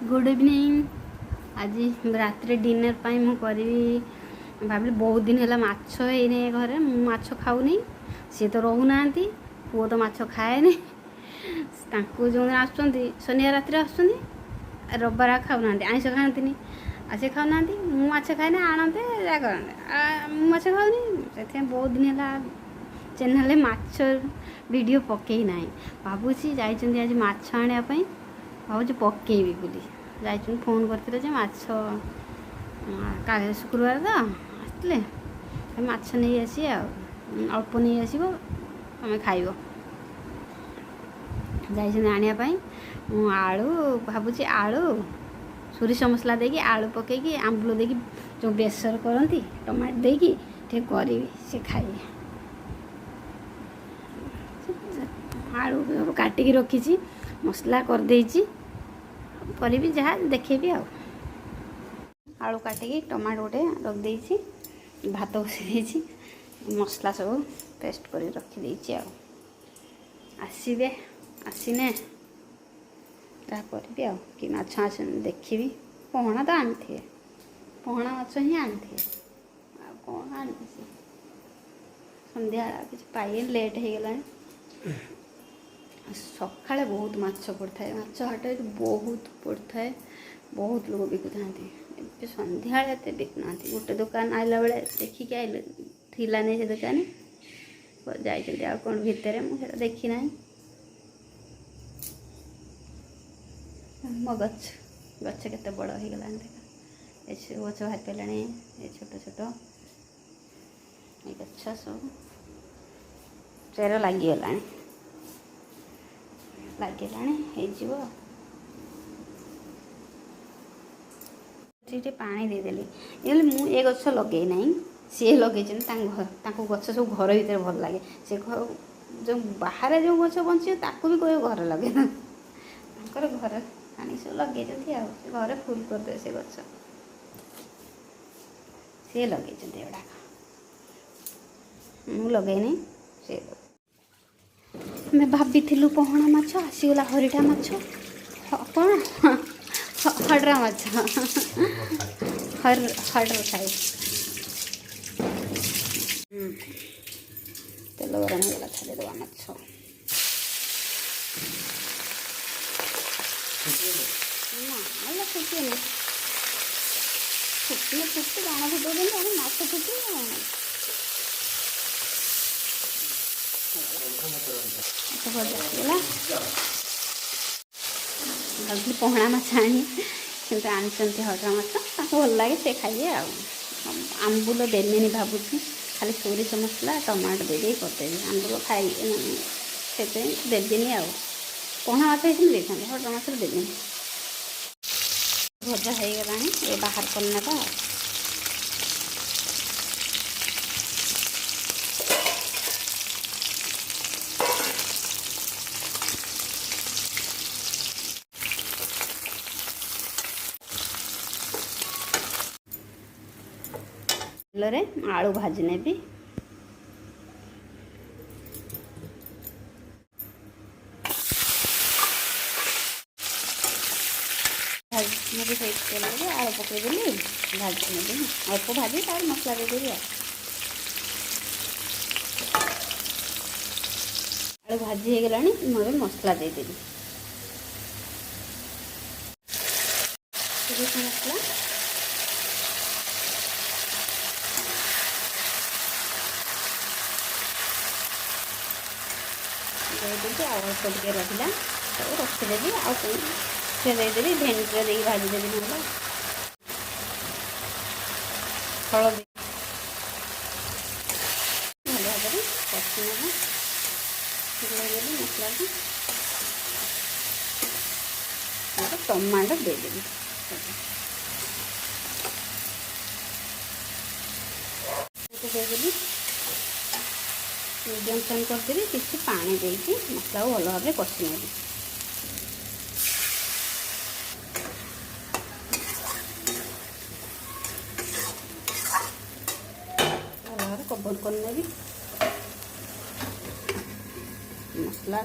Good evening. आज रात dinner पाई मु करी भाविली बहुत दिन है माछ है घरे माछ खाऊनी सी तो रोना पुओ तो माछ खाएनि जो आसुँच शनिवार रात आसुँच रविवार खाऊना आइस खाती से खाऊना मु माछ खाएनि आणते या करते मु माछ खाऊनी से बहुत दिन है चैनल माछ वीडियो पकई ना भावुँ जाइए आज माछ आने भावुँ पकेबी बोली जाइए फोन करते माछ काले शुक्रवार तो आसते माछ नहीं आसी अल्प नहीं आसो तुम खाइब जाइए आने आलू भावुँ आलू सोरिष मसला देकी आलू पकईकी आंबुल देकी जो बेसर करती टमाटो देकी करी से खाइए आलू काटिकी रखी मसला करदे करी जहाँ देखेबी आलू काटिकी टमाटो गोटे रखी भात बसई मसला सब पेस्ट कर रखी आसबे आसने करी कि माछ आस देखी पहना तो आनी थे पहना माछ ही आनी थे कौन आनी सन्ध्या किसी पाए लेट हो गला सकाଳେ बहुत माछ पड़ता है माछ हाट बहुत पड़ता है बहुत लोग बिकुता ए सन्ध्या एत बिकुना गोटे दुकान आइला बेले देखिकी आइले थिला नहीं से दुकान जाइए आ कौन भितर मुझे देखी ना मो गछ गछ के बड़ हो गला देख ये गछ बाहर पड़ा ये छोट छोट ये गछ सब चेर लगिगला लगे पानी देदेली ये मु ए गछ लगे ना सी लगे गछ सब घर भर भल लगे से घर जो बाहर जो गछ बंची ताकू भी कह घर लगे घर आनी सब लगे घर फुल करदे से गछ सी लगे एगुड़ा मु लगे से मैं भाभी पहना माछ आसीगला हरिटा माछ कौन हड्रा माछ हड्र खाए तेल गरम होगा छाड़ी देवा माछ ना फुटे फुटे फुटे गाँव फुटे माछ फुटे भाभी पहना माछ आनी कि आनी हड्रा माछ भल लगे से खाइए आंबुल देनी भावुँ खाली सोरिष मसला टमाटो दे करदेवी आंबुल खाई से देनी पहना माछ दे हड्रा माछ देनी भजा हो गला ये बाहर करना तेल आलू भाजी नेबी तेल आलू पकईदेली भाजी नेबी अल्प भाजी तार मसला देदेवी आलू भाजी हो गला मैं मसला देदेवी मसला देदेवी अल्प टे रहा तो रखीदेवी देदेवी भेंडी दे भाजीदेवी ना हलदी भल भाव कषि नेबी मसला टमाटो देदेवी देदेवी मीडियम फ्लेम करदेवी किसी पानी देकी मसला भल भाव कषि नेबी कवर करनेबी मसला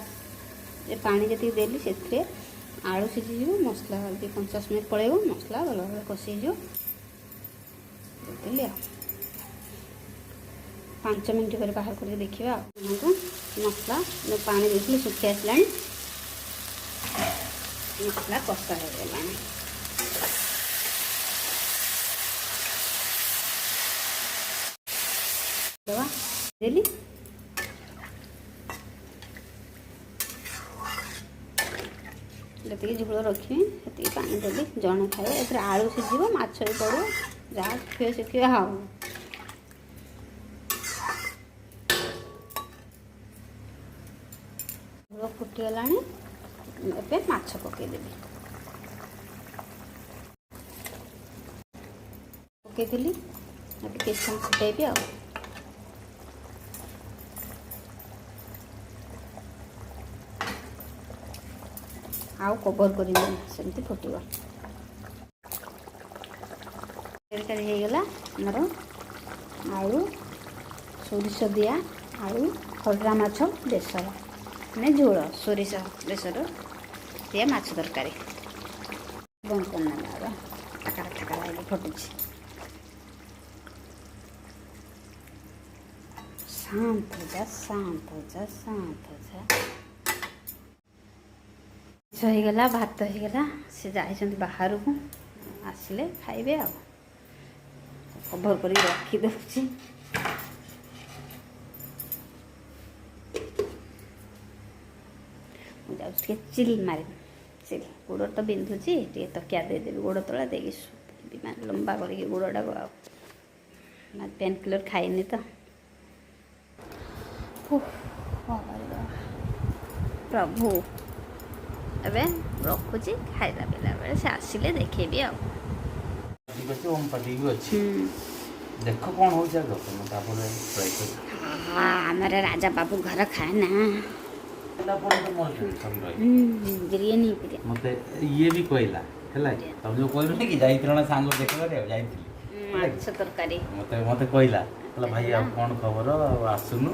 पानी जी देली से आलू सीझी मसला 50 मिनिट पड़ेब मसला भल भाव कषिज देखिए 5 मिनट पर बाहर करके देखा मसला जो पानी देखिए सुखी आसला मसला कषा होगा दवा देली जी झोल रखी से पानी देली जड़े खाए ए आलू सीझ माछ भी पड़ो जहाँ शिखे शिखे हाँ झोल फुटीगला ए माछ पकईदेवी पकईली किसी समय फुटेबी आ आउ कवर कर सेमती फुटब तरकारी होगला मोर आलू सोरिष दिया आलू खरड़ा माछ बेसर मैंने झोल सोरिष बेसर दिया माछ तरकारी बंद करना ठाकरा ठाकरा लगे फटुच शांत हो जा शांत हो जा शांत हो जा होगला भात होगला से जाइए बाहर को आसिले खाइबे आ कभर कर रखीदे जाऊँ चिल मार चिल गोड़ तो बिंधुची टे तकिया देदेवी गोड़ तला देगी मान लंबा करके गोड़टा को पेन किलर खाइनी तो प्रभु अबे रखुची खाइला पिला बेले से आसिले देखेबी आ देख कौन हो हमारे राजा बाबू घर खाए ना बिरयानी मते ये भी कहला हला तुम जो कहलो कि जाइतिरना सांग देख करे जाइतिली माछ तरकारी मते मते कहला हला भाई अब कौन खबर आसुनु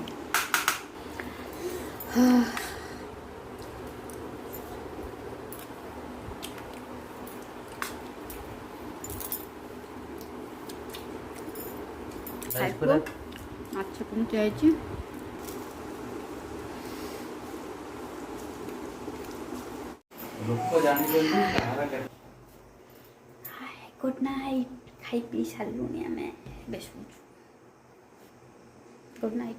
माछ केमती आई लोक जानी गुड नाइट खाई पी सारूनी आम बेस गुड नाइट।